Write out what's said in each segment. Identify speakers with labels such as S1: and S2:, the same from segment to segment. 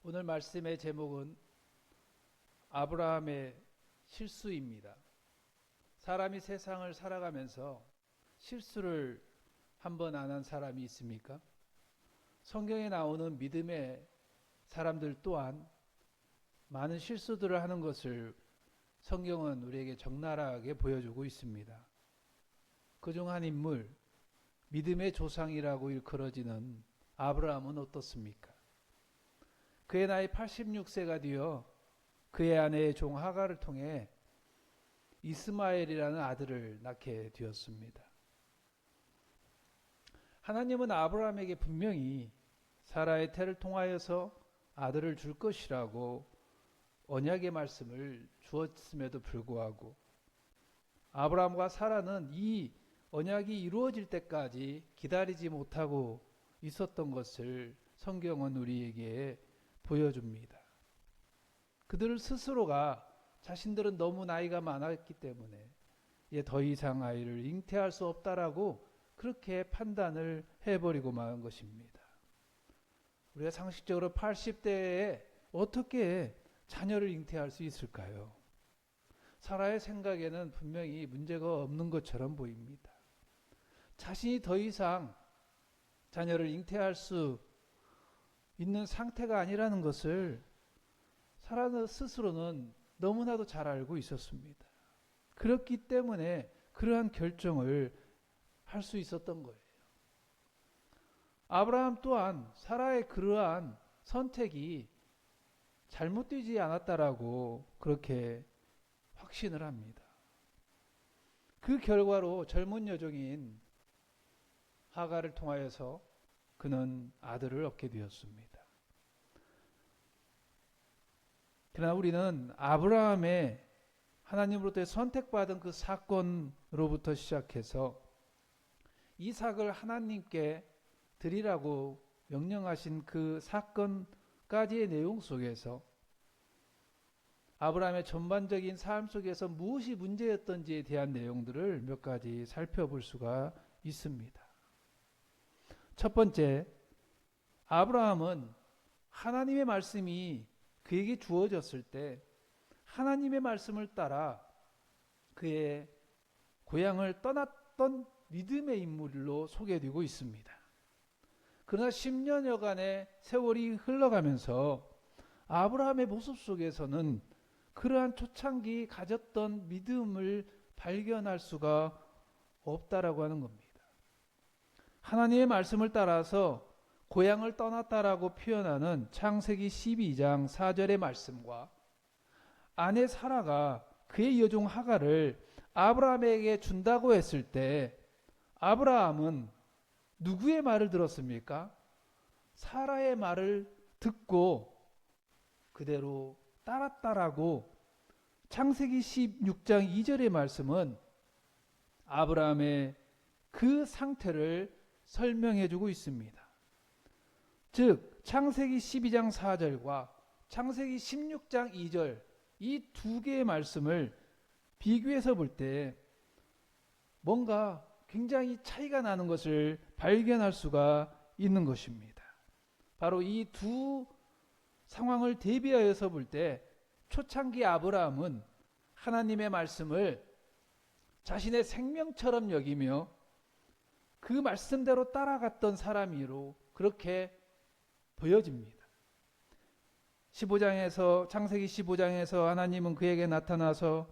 S1: 오늘 말씀의 제목은 아브라함의 실수입니다. 사람이 세상을 살아가면서 실수를 한 번 안 한 사람이 있습니까? 성경에 나오는 믿음의 사람들 또한 많은 실수들을 하는 것을 성경은 우리에게 적나라하게 보여주고 있습니다. 그중 한 인물, 믿음의 조상이라고 일컬어지는 아브라함은 어떻습니까? 그의 나이 86세가 되어 그의 아내의 종 하가를 통해 이스마엘이라는 아들을 낳게 되었습니다. 하나님은 아브라함에게 분명히 사라의 태를 통하여서 아들을 줄 것이라고 언약의 말씀을 주었음에도 불구하고 아브라함과 사라는 이 언약이 이루어질 때까지 기다리지 못하고 있었던 것을 성경은 우리에게 보여줍니다. 그들 스스로가 자신들은 너무 나이가 많았기 때문에 이제 더 이상 아이를 잉태할 수 없다라고 그렇게 판단을 해버리고 만 것입니다. 우리가 상식적으로 80대에 어떻게 자녀를 잉태할 수 있을까요? 사라의 생각에는 분명히 문제가 없는 것처럼 보입니다. 자신이 더 이상 자녀를 잉태할 수 있는 상태가 아니라는 것을 사라 스스로는 너무나도 잘 알고 있었습니다. 그렇기 때문에 그러한 결정을 할 수 있었던 거예요. 아브라함 또한 사라의 그러한 선택이 잘못되지 않았다라고 그렇게 확신을 합니다. 그 결과로 젊은 여종인 하가를 통하여서 그는 아들을 얻게 되었습니다. 그러나 우리는 아브라함의 하나님으로부터 선택받은 그 사건으로부터 시작해서 이삭을 하나님께 드리라고 명령하신 그 사건까지의 내용 속에서 아브라함의 전반적인 삶 속에서 무엇이 문제였던지에 대한 내용들을 몇 가지 살펴볼 수가 있습니다. 첫 번째, 아브라함은 하나님의 말씀이 그에게 주어졌을 때 하나님의 말씀을 따라 그의 고향을 떠났던 믿음의 인물로 소개되고 있습니다. 그러나 10년여간의 세월이 흘러가면서 아브라함의 모습 속에서는 그러한 초창기 가졌던 믿음을 발견할 수가 없다라고 하는 겁니다. 하나님의 말씀을 따라서 고향을 떠났다라고 표현하는 창세기 12장 4절의 말씀과 아내 사라가 그의 여종 하가를 아브라함에게 준다고 했을 때 아브라함은 누구의 말을 들었습니까? 사라의 말을 듣고 그대로 따랐다라고 창세기 16장 2절의 말씀은 아브라함의 그 상태를 설명해 주고 있습니다. 즉 창세기 12장 4절과 창세기 16장 2절 이 두 개의 말씀을 비교해서 볼 때 뭔가 굉장히 차이가 나는 것을 발견할 수가 있는 것입니다. 바로 이 두 상황을 대비하여서 볼 때 초창기 아브라함은 하나님의 말씀을 자신의 생명처럼 여기며 그 말씀대로 따라갔던 사람으로 그렇게 보여집니다. 15장에서 창세기 15장에서 하나님은 그에게 나타나서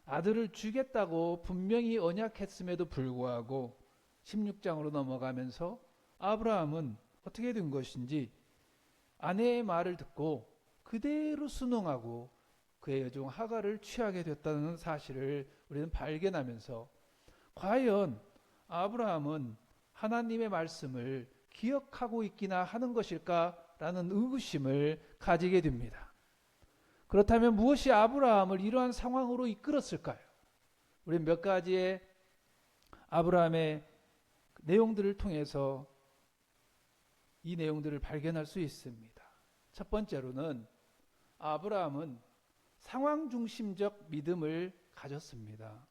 S1: 아들을 주겠다고 분명히 언약했음에도 불구하고 16장으로 넘어가면서 아브라함은 어떻게 된 것인지 아내의 말을 듣고 그대로 순응하고 그의 여종 하가를 취하게 됐다는 사실을 우리는 발견하면서 과연 아브라함은 하나님의 말씀을 기억하고 있기나 하는 것일까라는 의구심을 가지게 됩니다. 그렇다면 무엇이 아브라함을 이러한 상황으로 이끌었을까요? 우리는 몇 가지의 아브라함의 내용들을 통해서 이 내용들을 발견할 수 있습니다. 첫 번째로는 아브라함은 상황 중심적 믿음을 가졌습니다.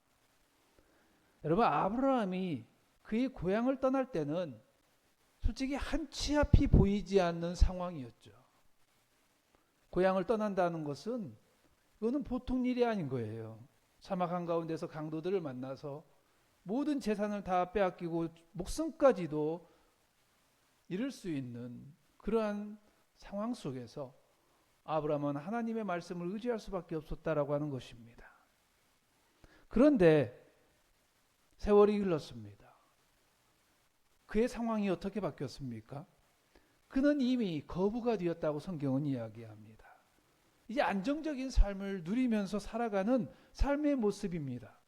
S1: 여러분, 아브라함이 그의 고향을 떠날 때는 솔직히 한 치 앞이 보이지 않는 상황이었죠. 고향을 떠난다는 것은 이거는 보통 일이 아닌 거예요. 사막 한가운데서 강도들을 만나서 모든 재산을 다 빼앗기고 목숨까지도 잃을 수 있는 그러한 상황 속에서 아브라함은 하나님의 말씀을 의지할 수밖에 없었다라고 하는 것입니다. 그런데 세월이 흘렀습니다. 그의 상황이 어떻게 바뀌었습니까? 그는 이미 거부가 되었다고 성경은 이야기합니다. 이제 안정적인 삶을 누리면서 살아가는 삶의 모습입니다.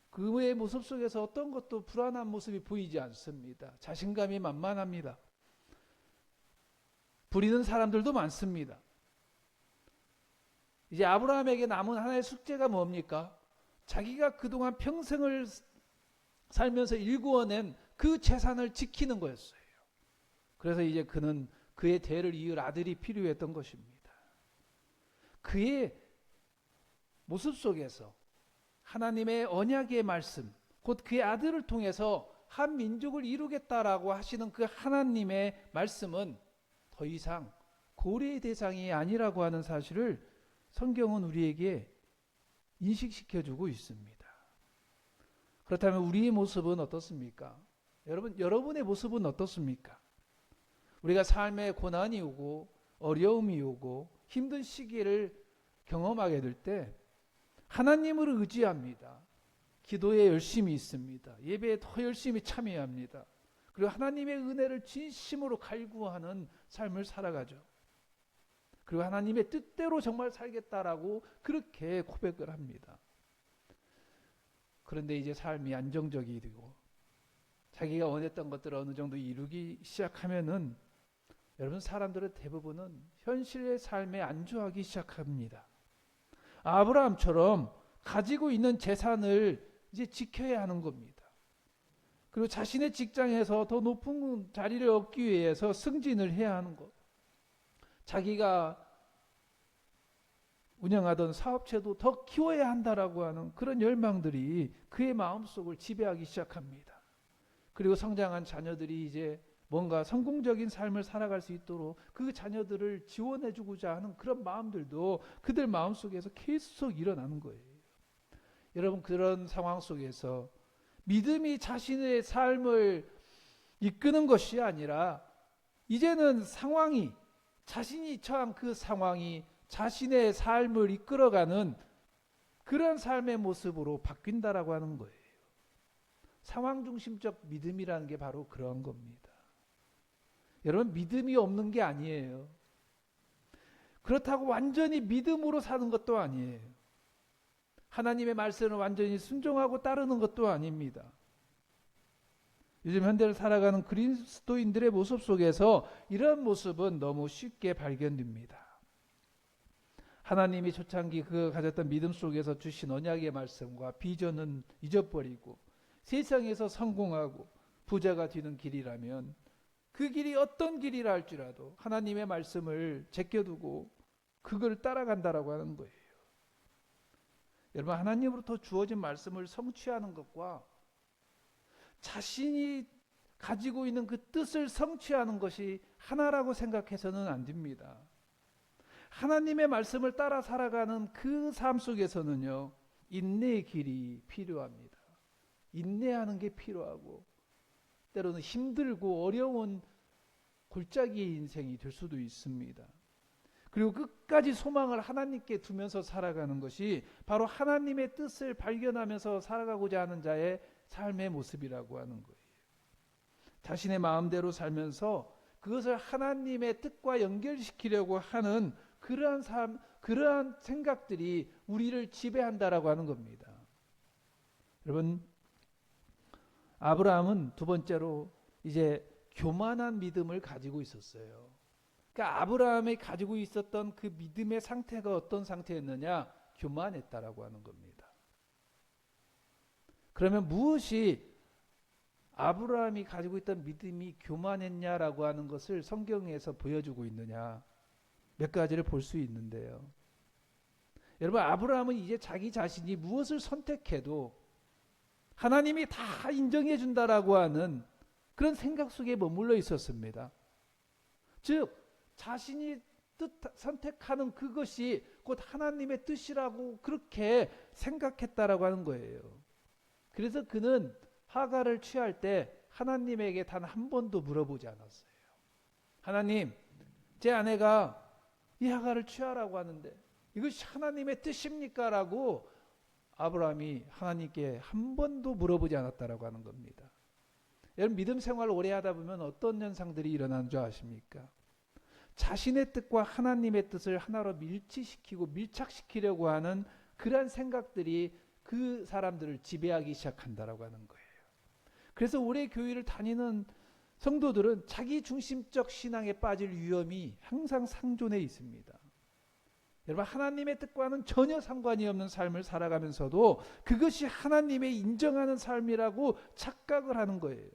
S1: 그의 모습 속에서 어떤 것도 불안한 모습이 보이지 않습니다. 자신감이 만만합니다. 부리는 사람들도 많습니다. 이제 아브라함에게 남은 하나의 숙제가 뭡니까? 자기가 그동안 평생을 살면서 일구어낸 그 재산을 지키는 거였어요. 그래서 이제 그는 그의 대를 이을 아들이 필요했던 것입니다. 그의 모습 속에서 하나님의 언약의 말씀, 곧 그의 아들을 통해서 한 민족을 이루겠다라고 하시는 그 하나님의 말씀은 더 이상 고려의 대상이 아니라고 하는 사실을 성경은 우리에게 인식시켜주고 있습니다. 그렇다면 우리의 모습은 어떻습니까? 여러분의 모습은 어떻습니까? 우리가 삶에 고난이 오고 어려움이 오고 힘든 시기를 경험하게 될 때 하나님을 의지합니다. 기도에 열심히 있습니다. 예배에 더 열심히 참여합니다. 그리고 하나님의 은혜를 진심으로 갈구하는 삶을 살아가죠. 그리고 하나님의 뜻대로 정말 살겠다라고 그렇게 고백을 합니다. 그런데 이제 삶이 안정적이 되고 자기가 원했던 것들을 어느 정도 이루기 시작하면은 여러분 사람들의 대부분은 현실의 삶에 안주하기 시작합니다. 아브라함처럼 가지고 있는 재산을 이제 지켜야 하는 겁니다. 그리고 자신의 직장에서 더 높은 자리를 얻기 위해서 승진을 해야 하는 것. 자기가 운영하던 사업체도 더 키워야 한다라고 하는 그런 열망들이 그의 마음속을 지배하기 시작합니다. 그리고 성장한 자녀들이 이제 뭔가 성공적인 삶을 살아갈 수 있도록 그 자녀들을 지원해주고자 하는 그런 마음들도 그들 마음속에서 계속 일어나는 거예요. 여러분 그런 상황 속에서 믿음이 자신의 삶을 이끄는 것이 아니라 이제는 상황이 자신이 처한 그 상황이 자신의 삶을 이끌어가는 그런 삶의 모습으로 바뀐다라고 하는 거예요. 상황 중심적 믿음이라는 게 바로 그런 겁니다. 여러분 믿음이 없는 게 아니에요. 그렇다고 완전히 믿음으로 사는 것도 아니에요. 하나님의 말씀을 완전히 순종하고 따르는 것도 아닙니다. 요즘 현대를 살아가는 그리스도인들의 모습 속에서 이런 모습은 너무 쉽게 발견됩니다. 하나님이 초창기 그 가졌던 믿음 속에서 주신 언약의 말씀과 비전은 잊어버리고 세상에서 성공하고 부자가 되는 길이라면 그 길이 어떤 길이라 할지라도 하나님의 말씀을 제껴두고 그걸 따라간다라고 하는 거예요. 여러분 하나님으로부터 주어진 말씀을 성취하는 것과 자신이 가지고 있는 그 뜻을 성취하는 것이 하나라고 생각해서는 안 됩니다. 하나님의 말씀을 따라 살아가는 그 삶 속에서는요, 인내의 길이 필요합니다. 인내하는 게 필요하고, 때로는 힘들고 어려운 골짜기의 인생이 될 수도 있습니다. 그리고 끝까지 소망을 하나님께 두면서 살아가는 것이 바로 하나님의 뜻을 발견하면서 살아가고자 하는 자의 삶의 모습이라고 하는 거예요. 자신의 마음대로 살면서 그것을 하나님의 뜻과 연결시키려고 하는 그러한 삶, 그러한 생각들이 우리를 지배한다라고 하는 겁니다. 여러분, 아브라함은 두 번째로 이제 교만한 믿음을 가지고 있었어요. 그러니까 아브라함이 가지고 있었던 그 믿음의 상태가 어떤 상태였느냐? 교만했다라고 하는 겁니다. 그러면 무엇이 아브라함이 가지고 있던 믿음이 교만했냐라고 하는 것을 성경에서 보여주고 있느냐? 몇 가지를 볼 수 있는데요. 여러분, 아브라함은 이제 자기 자신이 무엇을 선택해도 하나님이 다 인정해 준다라고 하는 그런 생각 속에 머물러 있었습니다. 즉 자신이 선택하는 그것이 곧 하나님의 뜻이라고 그렇게 생각했다라고 하는 거예요. 그래서 그는 하갈을 취할 때 하나님에게 단 한 번도 물어보지 않았어요. 하나님, 제 아내가 이 하갈을 취하라고 하는데 이것이 하나님의 뜻입니까? 라고 아브라함이 하나님께 한 번도 물어보지 않았다라고 하는 겁니다. 여러분, 믿음 생활을 오래 하다 보면 어떤 현상들이 일어나는 줄 아십니까? 자신의 뜻과 하나님의 뜻을 하나로 밀치시키고 밀착시키려고 하는 그러한 생각들이 그 사람들을 지배하기 시작한다라고 하는 거예요. 그래서 오래 교회를 다니는 성도들은 자기 중심적 신앙에 빠질 위험이 항상 상존해 있습니다. 여러분, 하나님의 뜻과는 전혀 상관이 없는 삶을 살아가면서도 그것이 하나님의 인정하는 삶이라고 착각을 하는 거예요.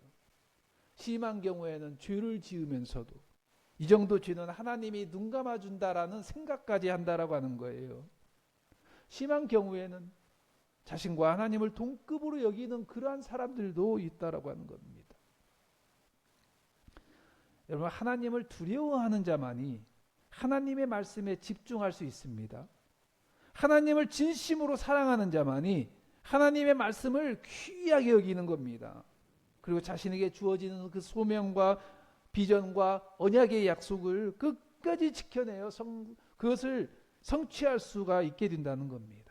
S1: 심한 경우에는 죄를 지으면서도 이 정도 죄는 하나님이 눈 감아준다라는 생각까지 한다라고 하는 거예요. 심한 경우에는 자신과 하나님을 동급으로 여기는 그러한 사람들도 있다라고 하는 겁니다. 여러분, 하나님을 두려워하는 자만이 하나님의 말씀에 집중할 수 있습니다. 하나님을 진심으로 사랑하는 자만이 하나님의 말씀을 귀하게 여기는 겁니다. 그리고 자신에게 주어지는 그 소명과 비전과 언약의 약속을 끝까지 지켜내어 그것을 성취할 수가 있게 된다는 겁니다.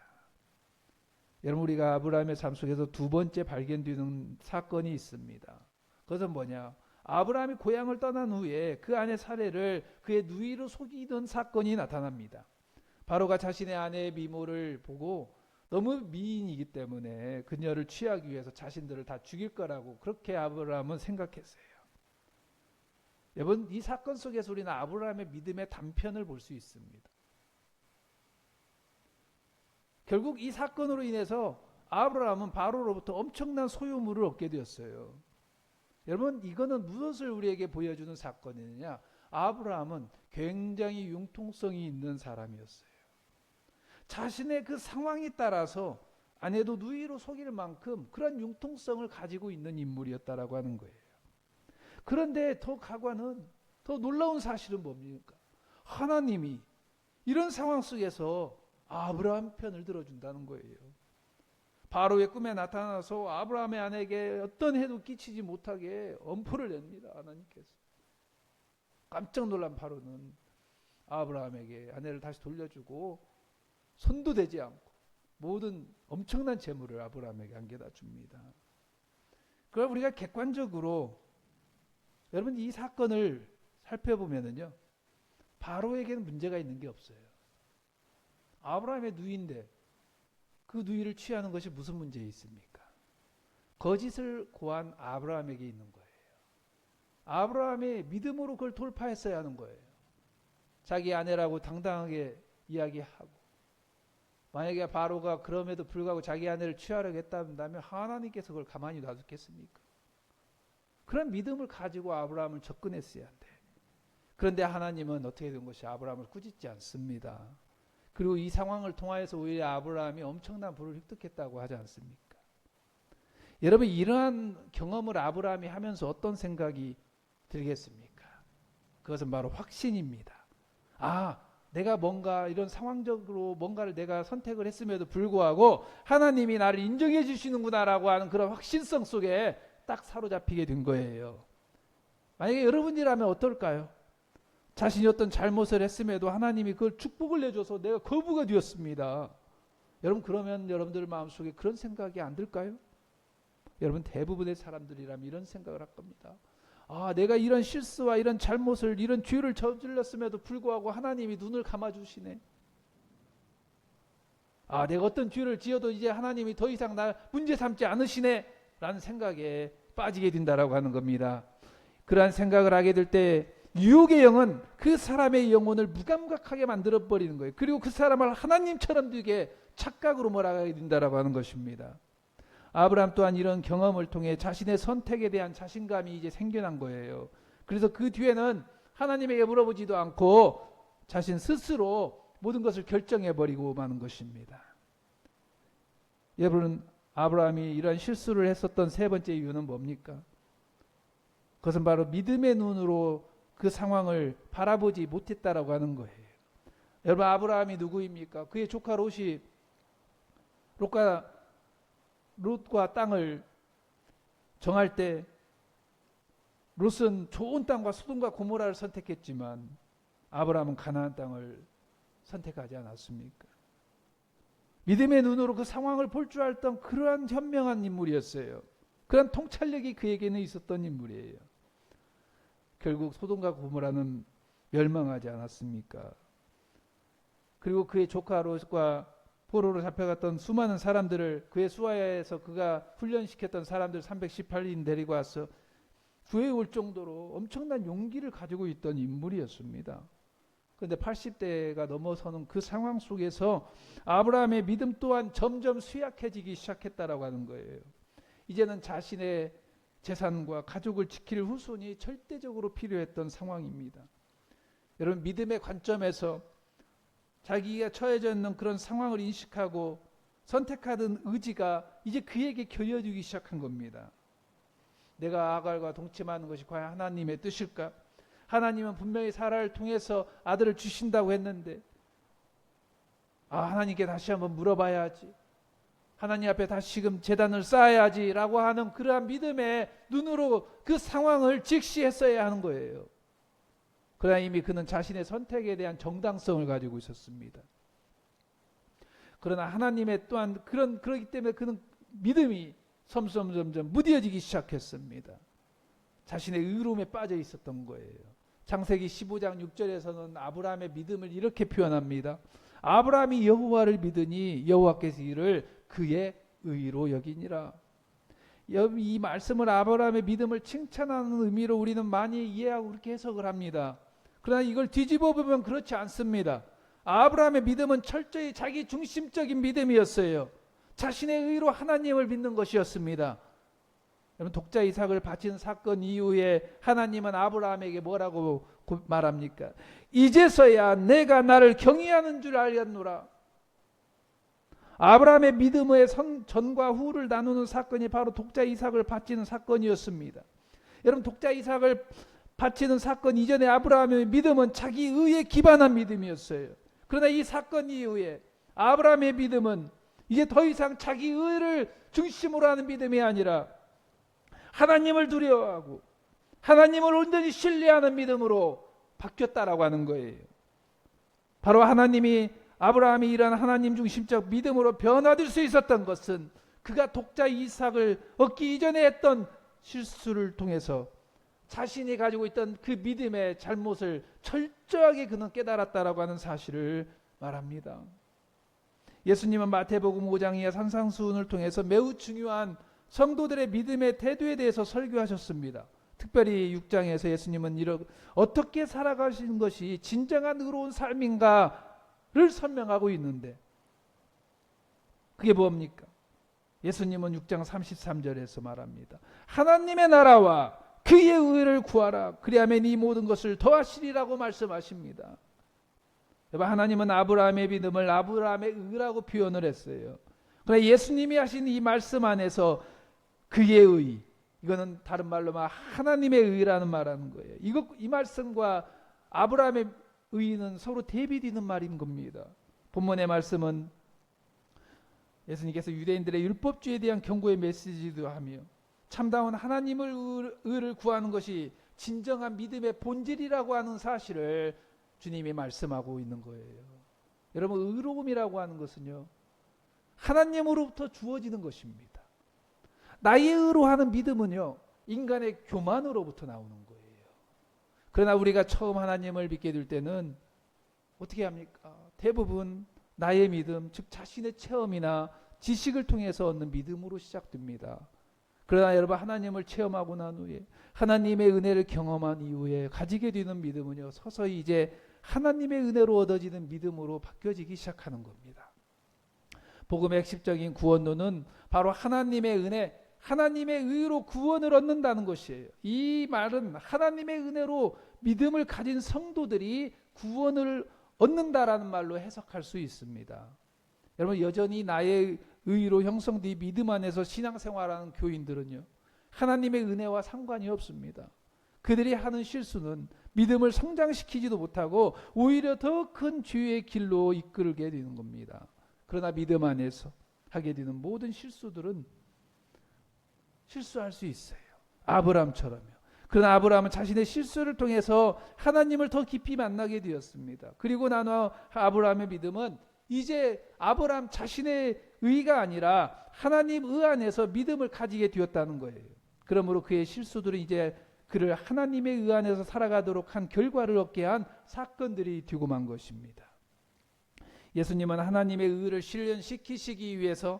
S1: 여러분, 우리가 아브라함의 삶 속에서 두 번째 발견되는 사건이 있습니다. 그것은 뭐냐? 아브라함이 고향을 떠난 후에 그 아내 사례를 그의 누이로 속이던 사건이 나타납니다. 바로가 자신의 아내의 미모를 보고 너무 미인이기 때문에 그녀를 취하기 위해서 자신들을 다 죽일 거라고 그렇게 아브라함은 생각했어요. 여러분, 이 사건 속에서 우리는 아브라함의 믿음의 단편을 볼 수 있습니다. 결국 이 사건으로 인해서 아브라함은 바로로부터 엄청난 소유물을 얻게 되었어요. 여러분, 이거는 무엇을 우리에게 보여주는 사건이냐? 아브라함은 굉장히 융통성이 있는 사람이었어요. 자신의 그 상황에 따라서 아내도 누이로 속일 만큼 그런 융통성을 가지고 있는 인물이었다라고 하는 거예요. 그런데 더 가관은, 더 놀라운 사실은 뭡니까? 하나님이 이런 상황 속에서 아브라함 편을 들어준다는 거예요. 바로의 꿈에 나타나서 아브라함의 아내에게 어떤 해도 끼치지 못하게 엄포를 냅니다. 하나님께서. 깜짝 놀란 바로는 아브라함에게 아내를 다시 돌려주고 손도 대지 않고 모든 엄청난 재물을 아브라함에게 안겨다 줍니다. 그럼 우리가 객관적으로 여러분, 이 사건을 살펴보면은요, 바로에게는 문제가 있는 게 없어요. 아브라함의 누이인데 그 누이를 취하는 것이 무슨 문제 있습니까? 거짓을 고한 아브라함에게 있는 거예요. 아브라함의 믿음으로 그걸 돌파했어야 하는 거예요. 자기 아내라고 당당하게 이야기하고, 만약에 바로가 그럼에도 불구하고 자기 아내를 취하려고 했다면 하나님께서 그걸 가만히 놔두겠습니까? 그런 믿음을 가지고 아브라함을 접근했어야 한대. 그런데 하나님은 어떻게 된 것이 아브라함을 꾸짖지 않습니다. 그리고 이 상황을 통하여서 오히려 아브라함이 엄청난 부를 획득했다고 하지 않습니까? 여러분, 이러한 경험을 아브라함이 하면서 어떤 생각이 들겠습니까? 그것은 바로 확신입니다. 아, 내가 뭔가 이런 상황적으로 뭔가를 내가 선택을 했음에도 불구하고 하나님이 나를 인정해 주시는구나라고 하는 그런 확신성 속에 딱 사로잡히게 된 거예요. 만약에 여러분이라면 어떨까요? 자신이 어떤 잘못을 했음에도 하나님이 그걸 축복을 내줘서 내가 거부가 되었습니다. 여러분, 그러면 여러분들 마음속에 그런 생각이 안 들까요? 여러분, 대부분의 사람들이라면 이런 생각을 할 겁니다. 아, 내가 이런 실수와 이런 잘못을, 이런 죄를 저질렀음에도 불구하고 하나님이 눈을 감아주시네. 아, 내가 어떤 죄를 지어도 이제 하나님이 더 이상 날 문제 삼지 않으시네 라는 생각에 빠지게 된다라고 하는 겁니다. 그러한 생각을 하게 될 때 유혹의 영은 그 사람의 영혼을 무감각하게 만들어버리는 거예요. 그리고 그 사람을 하나님처럼 되게 착각으로 몰아가게 된다라고 하는 것입니다. 아브라함 또한 이런 경험을 통해 자신의 선택에 대한 자신감이 이제 생겨난 거예요. 그래서 그 뒤에는 하나님에게 물어보지도 않고 자신 스스로 모든 것을 결정해버리고 마는 것입니다. 여러분, 아브라함이 이런 실수를 했었던 세 번째 이유는 뭡니까? 그것은 바로 믿음의 눈으로 그 상황을 바라보지 못했다라고 하는 거예요. 여러분, 아브라함이 누구입니까? 그의 조카 롯이 롯과 땅을 정할 때 롯은 좋은 땅과 소돔과 고모라를 선택했지만 아브라함은 가나안 땅을 선택하지 않았습니까? 믿음의 눈으로 그 상황을 볼 줄 알던 그러한 현명한 인물이었어요. 그런 통찰력이 그에게는 있었던 인물이에요. 결국 소돔과 고모라는 멸망하지 않았습니까? 그리고 그의 조카 롯과 포로로 잡혀갔던 수많은 사람들을 그의 수하에서 그가 훈련시켰던 사람들 318인 데리고 와서 구해올 정도로 엄청난 용기를 가지고 있던 인물이었습니다. 그런데 80대가 넘어서는 그 상황 속에서 아브라함의 믿음 또한 점점 쇠약해지기 시작했다라고 하는 거예요. 이제는 자신의 재산과 가족을 지킬 후손이 절대적으로 필요했던 상황입니다. 여러분, 믿음의 관점에서 자기가 처해져 있는 그런 상황을 인식하고 선택하던 의지가 이제 그에게 겨려지기 시작한 겁니다. 내가 아갈과 동침하는 것이 과연 하나님의 뜻일까? 하나님은 분명히 사라를 통해서 아들을 주신다고 했는데 하나님께 다시 한번 물어봐야지. 하나님 앞에 다시금 제단을 쌓아야지 라고 하는 그러한 믿음의 눈으로 그 상황을 직시했어야 하는 거예요. 그러나 이미 그는 자신의 선택에 대한 정당성을 가지고 있었습니다. 그러나 하나님의 또한 그러기 때문에 그는 믿음이 점점 무뎌지기 시작했습니다. 자신의 의로움에 빠져 있었던 거예요. 창세기 15장 6절에서는 아브라함의 믿음을 이렇게 표현합니다. 아브라함이 여호와를 믿으니 여호와께서 이를 그의 의로 여기니라. 이 말씀을 아브라함의 믿음을 칭찬하는 의미로 우리는 많이 이해하고 그렇게 해석을 합니다. 그러나 이걸 뒤집어 보면 그렇지 않습니다. 아브라함의 믿음은 철저히 자기 중심적인 믿음이었어요. 자신의 의로 하나님을 믿는 것이었습니다. 여러분, 독자 이삭을 바친 사건 이후에 하나님은 아브라함에게 뭐라고 말합니까? 이제서야 내가 나를 경외하는 줄 알겠노라. 아브라함의 믿음의 전과 후를 나누는 사건이 바로 독자 이삭을 바치는 사건이었습니다. 여러분, 독자 이삭을 바치는 사건 이전에 아브라함의 믿음은 자기 의에 기반한 믿음이었어요. 그러나 이 사건 이후에 아브라함의 믿음은 이제 더 이상 자기 의를 중심으로 하는 믿음이 아니라 하나님을 두려워하고 하나님을 온전히 신뢰하는 믿음으로 바뀌었다라고 하는 거예요. 바로 하나님이 아브라함이 이런 하나님 중심적 믿음으로 변화될 수 있었던 것은 그가 독자 이삭을 얻기 이전에 했던 실수를 통해서 자신이 가지고 있던 그 믿음의 잘못을 철저하게 그는 깨달았다라고 하는 사실을 말합니다. 예수님은 마태복음 5장 이하 산상수훈을 통해서 매우 중요한 성도들의 믿음의 태도에 대해서 설교하셨습니다. 특별히 6장에서 예수님은 어떻게 살아가시는 것이 진정한 의로운 삶인가를 설명하고 있는데 그게 뭡니까? 예수님은 6장 33절에서 말합니다. 하나님의 나라와 그의 의를 구하라. 그리하면 이 모든 것을 더하시리라고 말씀하십니다. 하나님은 아브라함의 믿음을 아브라함의 의라고 표현을 했어요. 그러나 예수님이 하신 이 말씀 안에서 그의 의, 이거는 다른 말로 하나님의 의라는 말하는 거예요. 이 말씀과 아브라함의 의는 서로 대비되는 말인 겁니다. 본문의 말씀은 예수님께서 유대인들의 율법주의에 대한 경고의 메시지도 하며 참다운 하나님을 의를 구하는 것이 진정한 믿음의 본질이라고 하는 사실을 주님이 말씀하고 있는 거예요. 여러분, 의로움이라고 하는 것은요, 하나님으로부터 주어지는 것입니다. 나의 의로 하는 믿음은요, 인간의 교만으로부터 나오는 거예요. 그러나 우리가 처음 하나님을 믿게 될 때는 어떻게 합니까? 대부분 나의 믿음, 즉 자신의 체험이나 지식을 통해서 얻는 믿음으로 시작됩니다. 그러나 여러분, 하나님을 체험하고 난 후에 하나님의 은혜를 경험한 이후에 가지게 되는 믿음은요, 서서히 이제 하나님의 은혜로 얻어지는 믿음으로 바뀌어지기 시작하는 겁니다. 복음의 핵심적인 구원론은 바로 하나님의 은혜, 하나님의 의로 구원을 얻는다는 것이에요. 이 말은 하나님의 은혜로 믿음을 가진 성도들이 구원을 얻는다라는 말로 해석할 수 있습니다. 여러분, 여전히 나의 의로 형성된 믿음 안에서 신앙생활하는 교인들은요, 하나님의 은혜와 상관이 없습니다. 그들이 하는 실수는 믿음을 성장시키지도 못하고 오히려 더 큰 죄의 길로 이끌게 되는 겁니다. 그러나 믿음 안에서 하게 되는 모든 실수들은 실수할 수 있어요. 아브라함처럼요. 그러나 아브라함은 자신의 실수를 통해서 하나님을 더 깊이 만나게 되었습니다. 그리고 나서 아브라함의 믿음은 이제 아브라함 자신의 의가 아니라 하나님 의 안에서 믿음을 가지게 되었다는 거예요. 그러므로 그의 실수들은 이제 그를 하나님의 의 안에서 살아가도록 한 결과를 얻게 한 사건들이 되고 만 것입니다. 예수님은 하나님의 의를 실현시키시기 위해서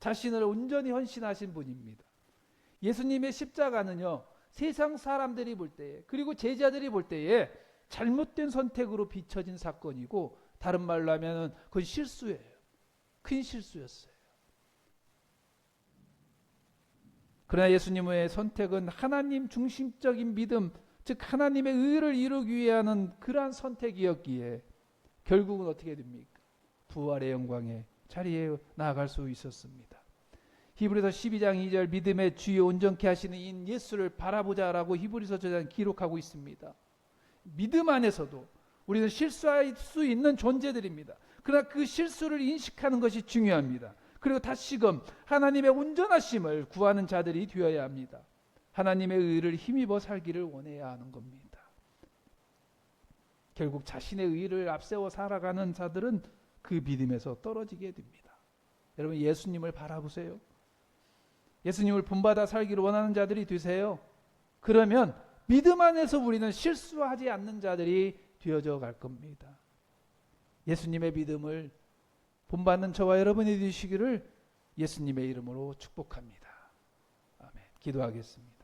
S1: 자신을 온전히 헌신하신 분입니다. 예수님의 십자가는요, 세상 사람들이 볼 때에, 그리고 제자들이 볼 때에 잘못된 선택으로 비춰진 사건이고, 다른 말로 하면 그건 실수예요. 큰 실수였어요. 그러나 예수님의 선택은 하나님 중심적인 믿음, 즉 하나님의 의를 이루기 위해 하는 그러한 선택이었기에 결국은 어떻게 됩니까? 부활의 영광의 자리에 나아갈 수 있었습니다. 히브리서 12장 2절 믿음의 주여 온전케 하시는 인 예수를 바라보자라고 히브리서 저자는 기록하고 있습니다. 믿음 안에서도 우리는 실수할 수 있는 존재들입니다. 그러나 그 실수를 인식하는 것이 중요합니다. 그리고 다시금 하나님의 온전하심을 구하는 자들이 되어야 합니다. 하나님의 의를 힘입어 살기를 원해야 하는 겁니다. 결국 자신의 의를 앞세워 살아가는 자들은 그 믿음에서 떨어지게 됩니다. 여러분, 예수님을 바라보세요. 예수님을 본받아 살기를 원하는 자들이 되세요. 그러면 믿음 안에서 우리는 실수하지 않는 자들이 되어져 갈 겁니다. 예수님의 믿음을 본받는 저와 여러분이 되시기를 예수님의 이름으로 축복합니다. 아멘. 기도하겠습니다.